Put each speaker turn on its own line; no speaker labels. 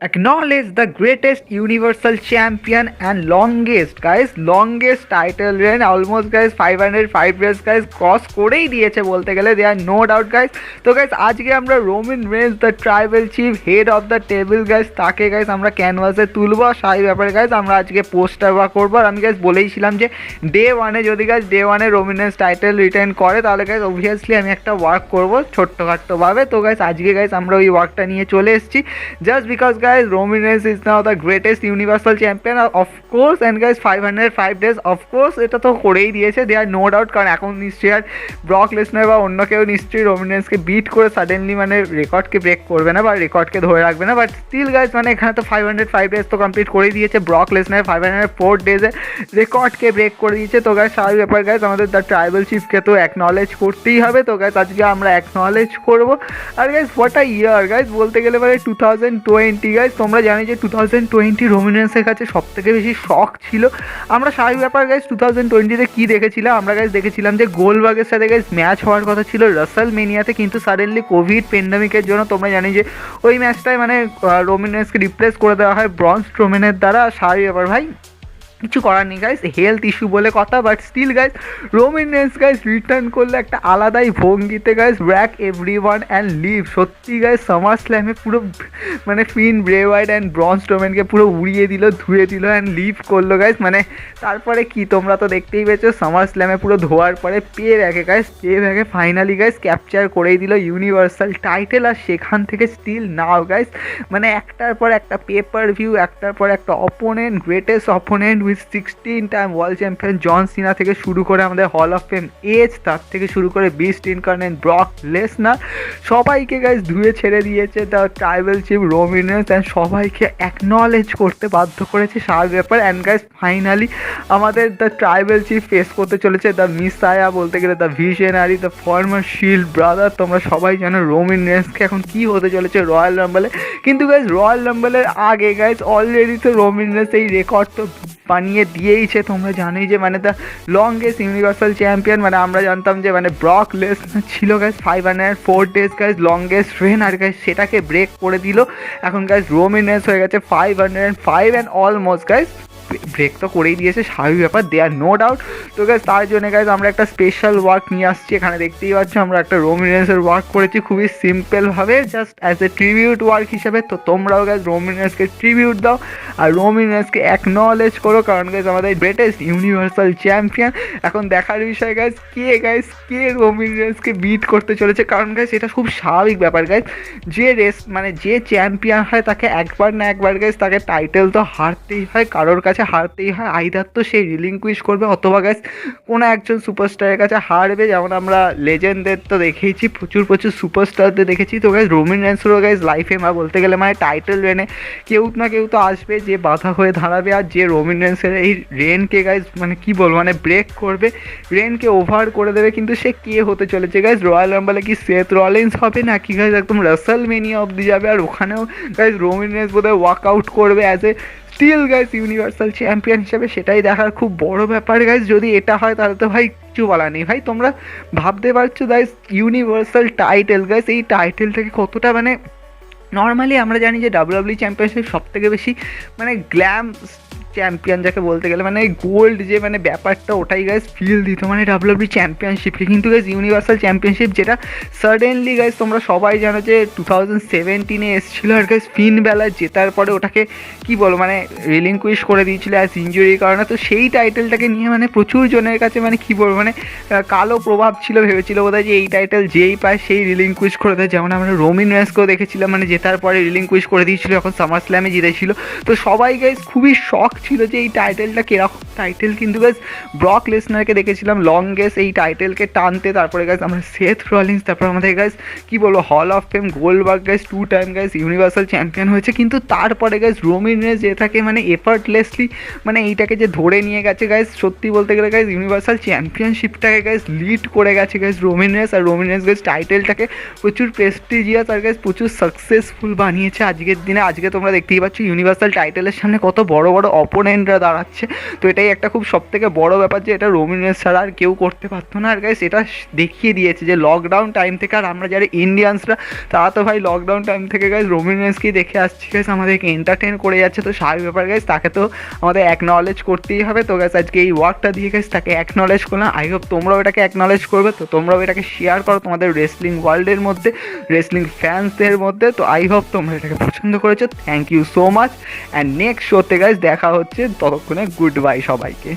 Acknowledge the greatest universal champion and longest title reign, almost guys 505 years guys cross করেই দিয়েছে বলতে গেলে, they are no doubt guys। তো guys আজকে আমরা Roman Reigns the tribal chief head of the table guys তাকে guys আমরা ক্যানভাসে তুলবো। সেই ব্যাপারে গাইস আমরা আজকে পোস্টার ওয়ার্ক করবো। আর আমি গাইস বলেইছিলাম যে ডে ওয়ানে যদি গাইস ডে ওয়ানে রোমান রেন্স টাইটেল রিটেন করে তাহলে গাইস অবভিয়াসলি আমি একটা ওয়ার্ক করবো ছোট্টখাট্টোভাবে। তো গাইস আজকে গাইস আমরা ওই ওয়ার্কটা নিয়ে চলে এসেছি just because guys Roman Reigns is now the greatest universal champion of course, and guys 505 days of course এটা তো করেই দিয়েছে, they are no doubt। কারণ এখন নিশ্চয়ই আর ব্রক লেসনার বা অন্য কেউ নিশ্চয়ই রোমান রেন্সকে বিট করে সাডেনলি মানে রেকর্ডকে ব্রেক করবে না বা রেকর্ডকে ধরে রাখবে না। বাট স্টিল গাইজ মানে এখানে তো 505 ডেজ তো কমপ্লিট করেই দিয়েছে, ব্রক লেসনার 504 ডেজে রেকর্ডকে ব্রেক করে দিয়েছে। তো গাইজ স্বাভাবিক ব্যাপার গাইজ আমাদের দ্য ট্রাইবাল চিফকে তো অ্যাকনলেজ করতেই হবে। তো গাইজ আজকে আমরা অ্যাকনলেজ করবো। আর guys what a year guys বলতে গেলে মানে 2020 গাইজ তোমরা জানি যে 2020 রোমান রেন্সের কাছে সব থেকে বেশি শখ ছিল। আমরা স্বাভাবিক ব্যাপার গাইজ 2020-তে কী দেখেছিলাম, আমরা গাইজ দেখেছিলাম যে গোলবার্গের সাথে গাইজ ম্যাচ হওয়ার কথা ছিল রাসেল মেনিয়াতে, কিন্তু সাডেনলি কোভিড প্যান্ডামিকের জন্য তোমরা জানি যে ওই ম্যাচটায় মানে রোমান রেন্সকে রিপ্লেস করে দেওয়া হয় ব্রন স্ট্রোম্যানের দ্বারা। স্বাভাবিক ব্যাপার ভাই, কিছু করার নেই গাইজ, হেলথ ইস্যু বলে কথা। But still guys Roman Reigns guys return করলে একটা আলাদাই ভঙ্গিতে guys break every one and live. সত্যি গাইজ সামার স্ল্যামে পুরো মানে ফিন ব্রে হোয়াইট অ্যান্ড ব্রন স্ট্রোম্যানকে পুরো উড়িয়ে দিল, ধুয়ে দিল অ্যান্ড লিভ করলো গাইজ। মানে তারপরে কি তোমরা তো দেখতেই পেয়েছো সামার স্ল্যামে পুরো ধোয়ার পরে পে ব্যাগে ফাইনালি গাইজ ক্যাপচার করেই দিল ইউনিভার্সাল টাইটেল। আর সেখান থেকে স্টিল নাও গাইজ মানে একটার পর একটা পেপার ভিউ, একটার পর একটা opponent, greatest opponent with 16 time world champion John Cena থেকে শুরু করে আমাদের হল অফ ফেম এজ, তার থেকে শুরু করে বিস্ট ইনকার্নেট ব্রক লেসনার, সবাইকে গাইজ ধুয়ে ছেড়ে দিয়েছে the tribal chief Roman Reigns and সবাইকে অ্যাকনলেজ করতে বাধ্য করেছে স্বাভাবিক ব্যাপার। অ্যান্ড গাইজ ফাইনালি আমাদের দ্য ট্রাইবাল চিফ ফেস করতে চলেছে দ্য মিসায়া, বলতে গেলে the visionary, the former shield brother. তোমরা সবাই জানো রোমান রেন্সকে এখন কী হতে চলেছে রয়্যাল রাম্বলে। কিন্তু গাইজ রয়্যাল রাম্বলের আগে গাইজ অলরেডি তো রোমান রেন্স এই রেকর্ড তো বানিয়ে দিয়েইছে। তোমরা জানোই যে মানে দ্য লংগেস্ট ইউনিভার্সাল চ্যাম্পিয়ন মানে আমরা জানতাম যে মানে ব্রক লেসনার ছিল guys 504 days guys longest reign, আর গাইজ সেটাকে ব্রেক করে দিল। এখন গাইজ রোমান রেন্স হয়ে গেছে 505 অ্যান্ড অলমোস্ট গাইজ ব্রেক তো করেই দিয়েছে স্বাভাবিক ব্যাপার, দে আর নো ডাউট। তো গাইজ তার জন্য গাইজ আমরা একটা স্পেশাল ওয়ার্ক নিয়ে আসছি। এখানে দেখতেই পাচ্ছ আমরা একটা রোমান রেন্সের ওয়ার্ক করেছি খুবই সিম্পলভাবে just as a tribute work হিসাবে। তো তোমরাও গাইজ রোমান রেন্সকে ট্রিবিউট দাও আর রোমান রেন্সকে অ্যাকনলেজ করো, কারণ গাইজ আমাদের গ্রেটেস্ট ইউনিভার্সাল চ্যাম্পিয়ন। এখন দেখার বিষয় গাইজ কে রোমান রেন্সকে বিট করতে চলেছে, কারণ গাইজ এটা খুব স্বাভাবিক ব্যাপার গাইজ, যে মানে যে চ্যাম্পিয়ন হয় তাকে একবার না একবার গাইজ তাকে টাইটেল তো হারতেই হয়, কারোর কাছে হারতেই হয়। আইদার তো সে রিলিঙ্কুইশ করবে অথবা গাইজ কোনো একজন সুপারস্টারের কাছে হারবে, যেমন আমরা লেজেন্ডদের তো দেখেইছি, প্রচুর সুপারস্টারদের দেখেছি। তো গাইজ রোমান রেন্সেরও গাইজ লাইফে বলতে গেলে মানে টাইটেল রেনে কেউ না কেউ তো আসবে যে বাধা হয়ে দাঁড়াবে, আর যে রোমান রেন্সের এই রেনকে গাইজ মানে কী বলবো মানে ব্রেক করবে, রেনকে ওভার করে দেবে। কিন্তু সে কে হতে চলেছে গাইজ রয়্যাল রাম্বলে? কি সেথ রলিন্স হবে নাকি গাইজ একদম রাসেল মেনিয়া অবধি যাবে? আর ওখানেও গাইজ রোমান রেন্স বোধহয় ওয়ার্কআউট করবে as a still guys universal champion হিসেবে, সেটাই দেখার খুব বড় ব্যাপার গাইজ। যদি এটা হয় তাহলে তো ভাই কিছু বলা নেই ভাই। তোমরা ভাবতে পারছো গাইজ ইউনিভার্সাল টাইটেল গাইজ এই টাইটেলটাকে কতটা মানে নর্মালি আমরা জানি যে ডাব্লিউডাব্লিউ চ্যাম্পিয়নশিপ সব থেকে বেশি মানে গ্ল্যাম চ্যাম্পিয়ন যাকে বলতে গেলে মানে গোল্ড যে মানে ব্যাপারটা ওটাই গাইজ ফিল দিত মানে ডাব্লিউডাব্লিউ চ্যাম্পিয়নশিপকে। কিন্তু গাইজ ইউনিভার্সাল চ্যাম্পিয়নশিপ যেটা সাডেনলি গাইজ তোমরা সবাই জানো যে 2017-এ এসেছিলো, আর গাইজ ফিন বেলা জেতার পরে ওটাকে কি বলো মানে রিলিঙ্কুইশ করে দিয়েছিল অ্যাজ ইঞ্জুরির কারণে। তো সেই টাইটেলটাকে নিয়ে মানে প্রচুর জনের কাছে মানে কী বলবো মানে কালো প্রভাব ছিল, ভেবেছিল বোধহয় যে এই টাইটেল যেই পায় সেই রিলিঙ্কুইশ করে দেয়। যেমন আমরা রোমান রেন্সকেও দেখেছিলাম মানে জেতার পরে রিলিঙ্কুইশ করে দিয়েছিল যখন সামার স্ল্যামে জিতেছিল। তো সবাই গাইজ খুবই শখ ছিল যে এই টাইটেলটা কীরকম টাইটেল। কিন্তু গাইজ ব্রক লেসনারকে দেখেছিলাম লংগেস্ট এই টাইটেলকে টানতে, তারপরে গাইজ আমরা সেথ রলিন্স, তারপর আমাদের গাইজ কী বলবো hall of fame Goldberg guys 2 time guys universal champion হয়েছে। কিন্তু তারপরে গাইজ রোমান রেন্স যেটাকে মানে এফার্টলেসলি মানে এইটাকে যে ধরে নিয়ে গেছে গাইজ, সত্যি বলতে গেলে গাইজ ইউনিভার্সাল চ্যাম্পিয়নশিপটাকে গাইজ লিড করে গেছে গাইজ রোমান রেন্স। আর রোমান রেন্স গাইজ টাইটেলটাকে প্রচুর প্রেস্টিজিয়াস আর গাইজ প্রচুর সাকসেসফুল বানিয়েছে আজকের দিনে। আজকে তোমরা দেখতেই পাচ্ছ ইউনিভার্সাল টাইটেলের সামনে কত বড় বড় অপোনেন্টরা দাঁড়াচ্ছে। তো এটাই একটা খুব সবথেকে বড় ব্যাপার যে এটা রোমিন রেন্স ছাড়া আর কেউ করতে পারতো না। আর গাইস এটা দেখিয়ে দিয়েছে যে লকডাউন টাইম থেকে, আর আমরা যারা ইন্ডিয়ানসরা তারা তো ভাই লকডাউন টাইম থেকে গাইস রোমিন রেন্সকেই দেখে আসছি গাইস, আমাদেরকে এন্টারটেন করে যাচ্ছে। তো স্বাভাবিক ব্যাপার গাইস, তাকে তো আমাদের অ্যাকনলেজ করতেই হবে। তো গাইস আজকে এই ওয়ার্কটা দিয়ে গাইস তাকে অ্যাকনলেজ করলাম। আই হোপ তোমরাও এটাকে অ্যাকনলেজ করবে। তো তোমরাও এটাকে শেয়ার করো তোমাদের রেসলিং ওয়ার্ল্ডের মধ্যে, রেসলিং ফ্যান্সদের মধ্যে। তো আই হোপ তোমরা এটাকে পছন্দ করেছো। Thank you so much, and next শোতে গাইস দেখা হচ্ছে, ততক্ষণে গুড বাই সবাইকে।